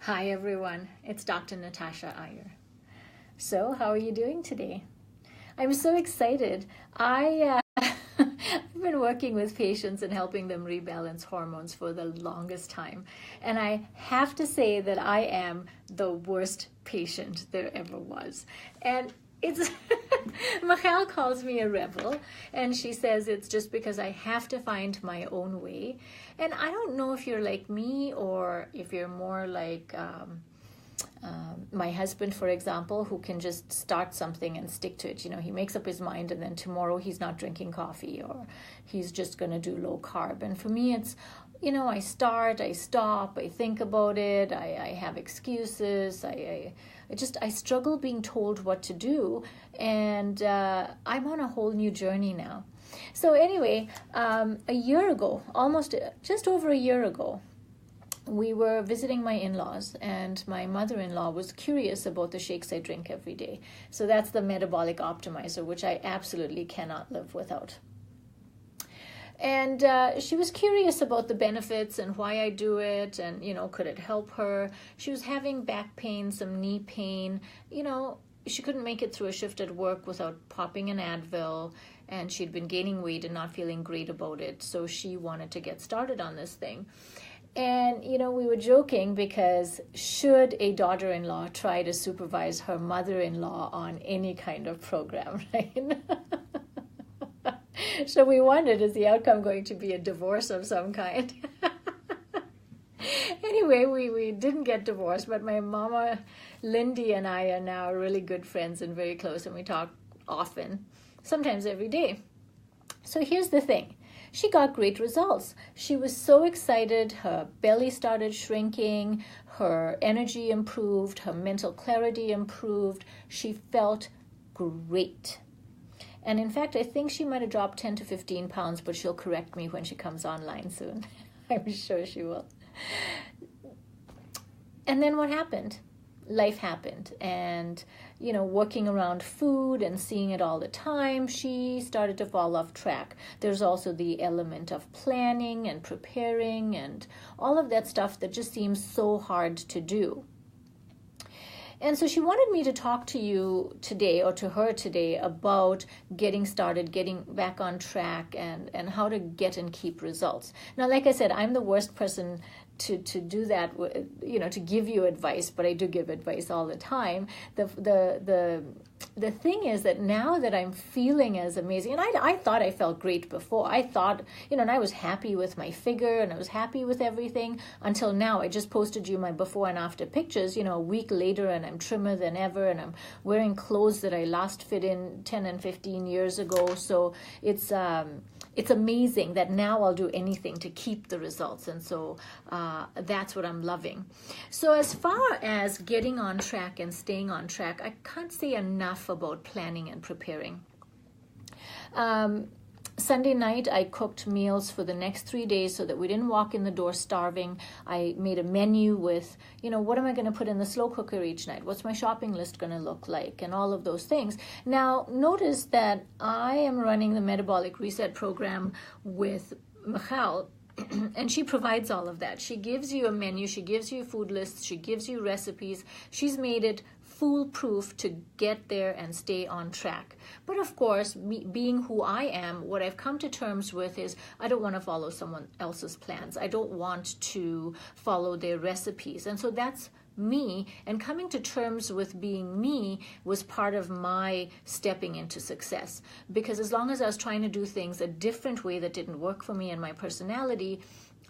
Hi everyone, it's Dr. Natasha Iyer. So, how are you doing today? I'm so excited. I've been working with patients and helping them rebalance hormones for the longest time. And I have to say that I am the worst patient there ever was. And it's Michelle calls me a rebel, and she says it's just because I have to find my own way. And I don't know if you're like me or if you're more like my husband, for example, who can just start something and stick to it. You know, he makes up his mind and then tomorrow he's not drinking coffee or he's just going to do low carb. And for me, it's, I start, I stop, I think about it, I have excuses, I struggle being told what to do, and I'm on a whole new journey now. So anyway, a year ago, just over a year ago, we were visiting my in-laws, and my mother-in-law was curious about the shakes I drink every day. So that's the metabolic optimizer, which I absolutely cannot live without. And she was curious about the benefits and why I do it, and, could it help her? She was having back pain, some knee pain. She couldn't make it through a shift at work without popping an Advil, and she'd been gaining weight and not feeling great about it. So she wanted to get started on this thing. And, we were joking because should a daughter-in-law try to supervise her mother-in-law on any kind of program, right? So we wondered, is the outcome going to be a divorce of some kind? Anyway, we didn't get divorced, but my mama, Lindi, and I are now really good friends and very close, and we talk often, sometimes every day. So here's the thing. She got great results. She was so excited. Her belly started shrinking. Her energy improved. Her mental clarity improved. She felt great. And in fact, I think she might have dropped 10 to 15 pounds, but she'll correct me when she comes online soon. I'm sure she will. And then what happened? Life happened, and working around food and seeing it all the time, she started to fall off track. There's also the element of planning and preparing and all of that stuff that just seems so hard to do. And so she wanted me to talk to you today, or to her today, about getting started, getting back on track, and how to get and keep results. Now, like I said, I'm the worst person to do that, to give you advice, but I do give advice all the time. The thing is that now that I'm feeling as amazing, and I thought I felt great before. I thought, and I was happy with my figure and I was happy with everything until now. I just posted you my before and after pictures, a week later, and I'm trimmer than ever, and I'm wearing clothes that I last fit in 10 and 15 years ago. So it's amazing that now I'll do anything to keep the results. And so that's what I'm loving. So as far as getting on track and staying on track, I can't say enough about planning and preparing. Sunday night, I cooked meals for the next 3 days so that we didn't walk in the door starving. I made a menu with, what am I going to put in the slow cooker each night? What's my shopping list going to look like? And all of those things. Now, notice that I am running the Metabolic Reset program with Michelle, and she provides all of that. She gives you a menu, she gives you food lists, she gives you recipes. She's made it foolproof to get there and stay on track. But of course, me being who I am, what I've come to terms with is I don't want to follow someone else's plans. I don't want to follow their recipes. And so that's me, and coming to terms with being me was part of my stepping into success. Because as long as I was trying to do things a different way that didn't work for me and my personality,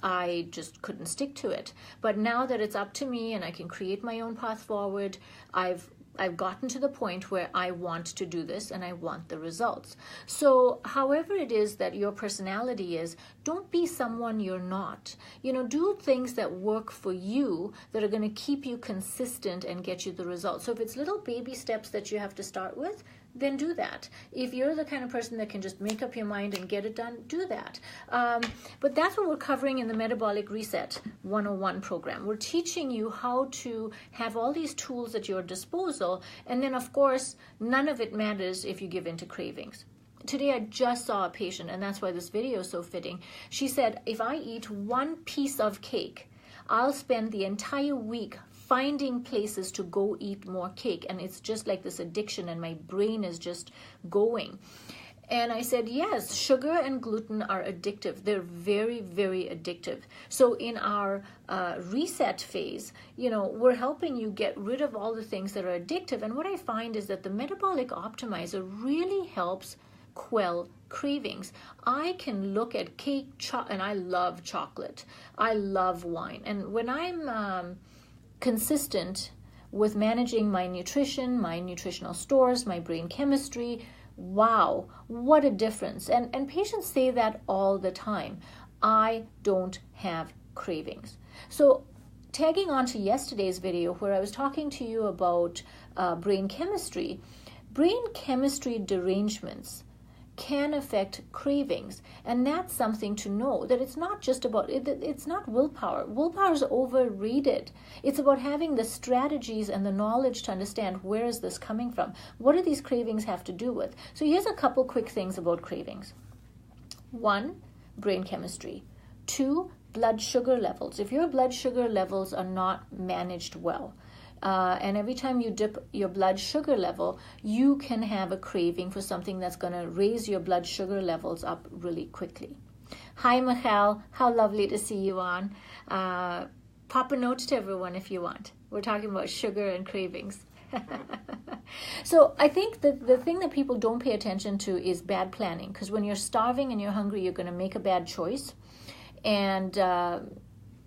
I just couldn't stick to it. But now that it's up to me and I can create my own path forward, I've gotten to the point where I want to do this and I want the results. So however it is that your personality is, don't be someone you're not. Do things that work for you that are going to keep you consistent and get you the results. So if it's little baby steps that you have to start with, then do that. If you're the kind of person that can just make up your mind and get it done, do that. But that's what we're covering in the Metabolic Reset 101 program. We're teaching you how to have all these tools at your disposal, and then of course, none of it matters if you give in to cravings. Today I just saw a patient, and that's why this video is so fitting. She said, if I eat one piece of cake, I'll spend the entire week finding places to go eat more cake, and it's just like this addiction, and my brain is just going. And I said, yes, sugar and gluten are addictive. They're very, very addictive. So in our reset phase, we're helping you get rid of all the things that are addictive. And what I find is that the metabolic optimizer really helps quell cravings. I can look at cake, and I love chocolate. I love wine. And when I'm consistent with managing my nutrition, my nutritional stores, my brain chemistry, wow, what a difference. And patients say that all the time. I don't have cravings. So tagging on to yesterday's video where I was talking to you about brain chemistry derangements can affect cravings, and that's something to know, that it's not just about it's not willpower. Willpower is overrated. It's about having the strategies and the knowledge to understand, where is this coming from, what do these cravings have to do with. So here's a couple quick things about cravings. 1, brain chemistry. 2, blood sugar levels. If your blood sugar levels are not managed well, and every time you dip your blood sugar level, you can have a craving for something that's going to raise your blood sugar levels up really quickly. Hi, Michelle. How lovely to see you on. Pop a note to everyone if you want. We're talking about sugar and cravings. So I think that the thing that people don't pay attention to is bad planning, because when you're starving and you're hungry, you're going to make a bad choice. And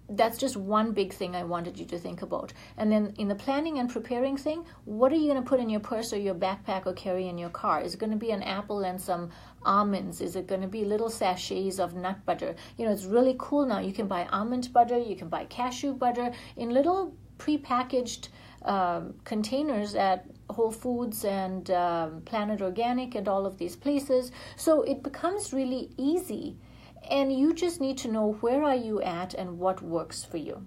that's just one big thing I wanted you to think about. And then in the planning and preparing thing, what are you going to put in your purse or your backpack or carry in your car? Is it going to be an apple and some almonds? Is it going to be little sachets of nut butter? It's really cool now. You can buy almond butter, you can buy cashew butter in little prepackaged containers at Whole Foods and Planet Organic and all of these places. So it becomes really easy. And you just need to know, where are you at and what works for you.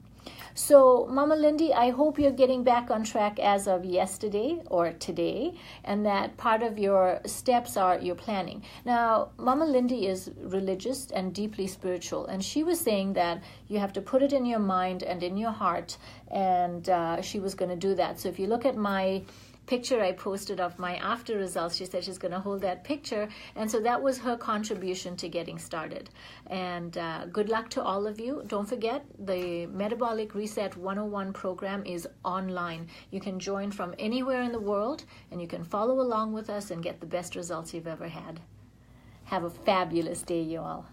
So, Mama Lindi, I hope you're getting back on track as of yesterday or today, and that part of your steps are your planning. Now, Mama Lindi is religious and deeply spiritual, and she was saying that you have to put it in your mind and in your heart, and she was going to do that. So if you look at my picture I posted of my after results, she said she's going to hold that picture, and so that was her contribution to getting started. And good luck to all of you. Don't forget, the Metabolic Reset 101 program is online. You can join from anywhere in the world, and you can follow along with us and get the best results you've ever had. Have a fabulous day, you all.